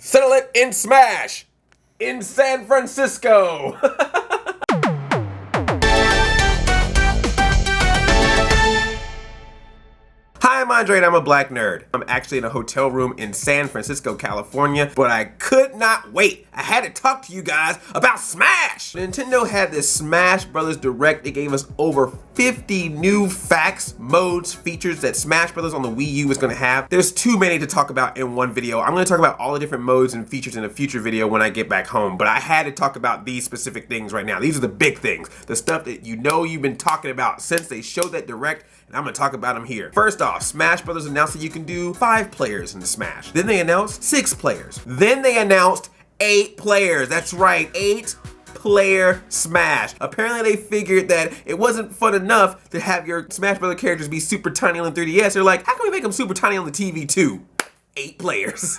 Settle it in Smash in San Francisco. Hi, I'm Andre and I'm a black nerd. I'm actually in a hotel room in San Francisco, California, but I could not wait. I had to talk to you guys about Smash! Nintendo had this Smash Brothers Direct. It gave us over 50 new facts, modes, features that Smash Brothers on the Wii U is going to have. There's too many to talk about in one video. I'm going to talk about all the different modes and features in a future video when I get back home, but I had to talk about these specific things right now. These are the big things, the stuff that you know you've been talking about since they showed that Direct, and I'm going to talk about them here. First off, Smash Brothers announced that you can do 5 players in Smash. Then they announced 6 players. Then they announced 8 players. That's right, 8-player Smash. Apparently they figured that it wasn't fun enough to have your Smash Brother characters be super tiny on the 3DS. They're like, how can we make them super tiny on the TV too? 8 players.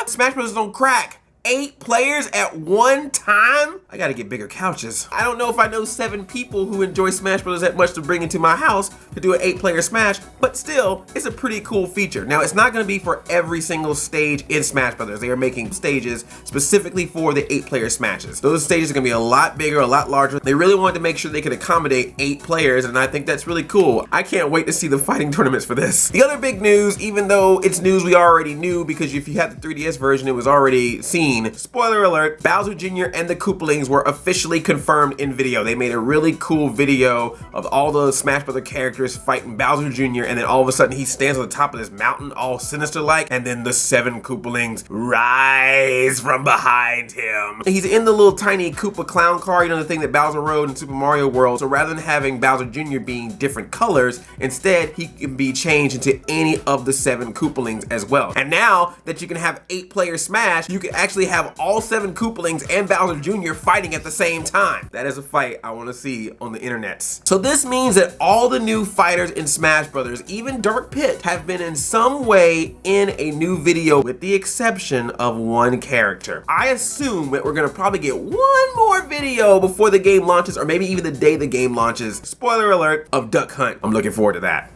Smash Brothers don't crack. 8 players at one time? I gotta get bigger couches. I don't know if I know 7 people who enjoy Smash Brothers that much to bring into my house to do an 8-player Smash, but still, it's a pretty cool feature. Now, it's not gonna be for every single stage in Smash Brothers. They are making stages specifically for the 8-player Smashes. Those stages are gonna be a lot bigger, a lot larger. They really wanted to make sure they could accommodate 8 players, and I think that's really cool. I can't wait to see the fighting tournaments for this. The other big news, even though it's news we already knew, because if you had the 3DS version, it was already seen. Spoiler alert, Bowser Jr and the Koopalings were officially confirmed in video. They made a really cool video of all the Smash Brother characters fighting Bowser Jr, and then all of a sudden he stands on the top of this mountain all sinister-like, and then the 7 Koopalings rise from behind him. He's in the little tiny Koopa clown car, you know, the thing that Bowser rode in Super Mario World. So rather than having Bowser Jr being different colors, instead he can be changed into any of the 7 Koopalings as well. And now that you can have 8-player Smash, you can actually have all 7 Koopalings and Bowser Jr fighting at the same time. That is a fight I want to see on the internets. So this means that all the new fighters in Smash Brothers, even Dark Pit, have been in some way in a new video with the exception of one character. I assume that we're gonna probably get one more video before the game launches, or maybe even the day the game launches. Spoiler alert, of Duck Hunt. I'm looking forward to that.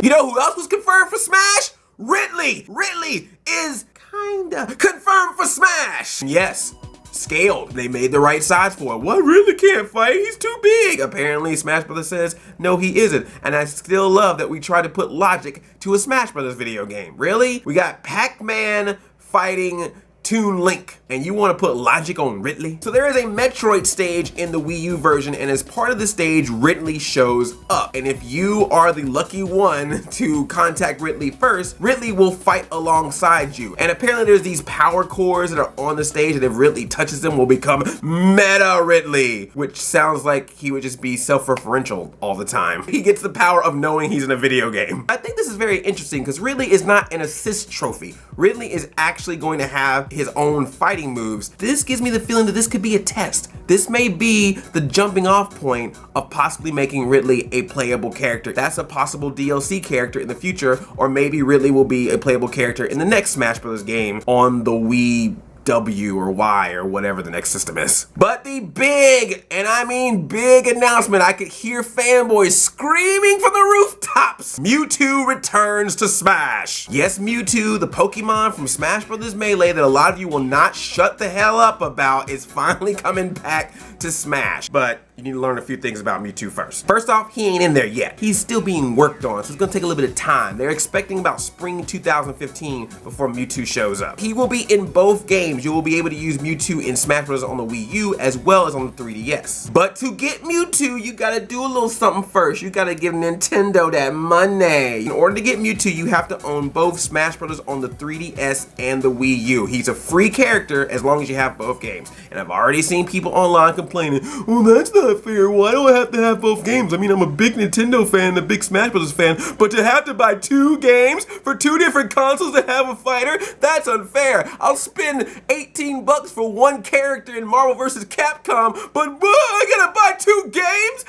You know who else was confirmed for Smash? Ridley! Ridley is kinda confirmed for Smash! Yes, scaled. They made the right size for it. What, Ridley can't fight? He's too big! Apparently, Smash Brothers says, no, he isn't. And I still love that we try to put logic to a Smash Brothers video game. Really? We got Pac-Man fighting Toon Link, and you want to put logic on Ridley? So there is a Metroid stage in the Wii U version, and as part of the stage, Ridley shows up. And if you are the lucky one to contact Ridley first, Ridley will fight alongside you. And apparently there's these power cores that are on the stage, and if Ridley touches them, will become Meta Ridley, which sounds like he would just be self-referential all the time. He gets the power of knowing he's in a video game. I think this is very interesting because Ridley is not an assist trophy. Ridley is actually going to have his own fighting moves. This gives me the feeling that this could be a test. This may be the jumping off point of possibly making Ridley a playable character. That's a possible DLC character in the future, or maybe Ridley will be a playable character in the next Smash Bros. Game on the Wii W or Y or whatever the next system is. But the big, and I mean big announcement, I could hear fanboys screaming from the rooftops. Mewtwo returns to Smash. Yes, Mewtwo, the Pokemon from Smash Bros. Melee that a lot of you will not shut the hell up about, is finally coming back to Smash. But you need to learn a few things about Mewtwo first. First off, he ain't in there yet. He's still being worked on, so it's gonna take a little bit of time. They're expecting about spring 2015 before Mewtwo shows up. He will be in both games. You will be able to use Mewtwo in Smash Bros. On the Wii U as well as on the 3DS. But to get Mewtwo, you gotta do a little something first. You gotta give Nintendo that money. In order to get Mewtwo, you have to own both Smash Bros. On the 3DS and the Wii U. He's a free character as long as you have both games. And I've already seen people online complaining, well, that's not fair. Why do I have to have both games? I mean, I'm a big Nintendo fan, a big Smash Bros. Fan, but to have to buy 2 games for 2 different consoles to have a fighter, that's unfair. I'll spend $18 for 1 character in Marvel vs. Capcom, but I gotta buy 2 games?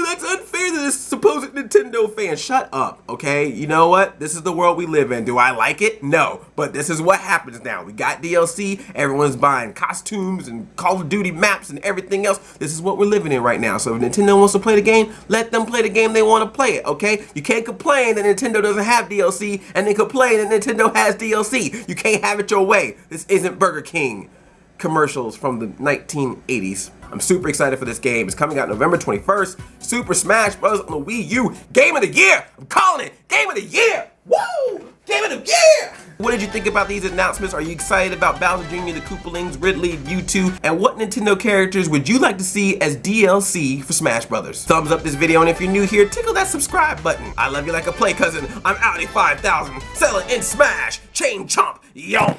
That's unfair to this supposed Nintendo fan. Shut up, okay? You know what? This is the world we live in. Do I like it? No, but this is what happens now. We got DLC, everyone's buying costumes and Call of Duty maps and everything else. This is what we're living living in right now. So if Nintendo wants to play the game, let them play the game they want to play it, okay? You can't complain that Nintendo doesn't have DLC and then complain that Nintendo has DLC. You can't have it your way. This isn't Burger King commercials from the 1980s. I'm super excited for this game. It's coming out November 21st. Super Smash Bros. On the Wii U. Game of the Year! I'm calling it! Game of the Year! Woo! Game of the Year! What did you think about these announcements? Are you excited about Bowser Jr., the Koopalings, Ridley, Mewtwo? And what Nintendo characters would you like to see as DLC for Smash Brothers? Thumbs up this video, and if you're new here, tickle that subscribe button. I love you like a play cousin. I'm Audi 5000, selling in Smash. Chain chomp, yomp.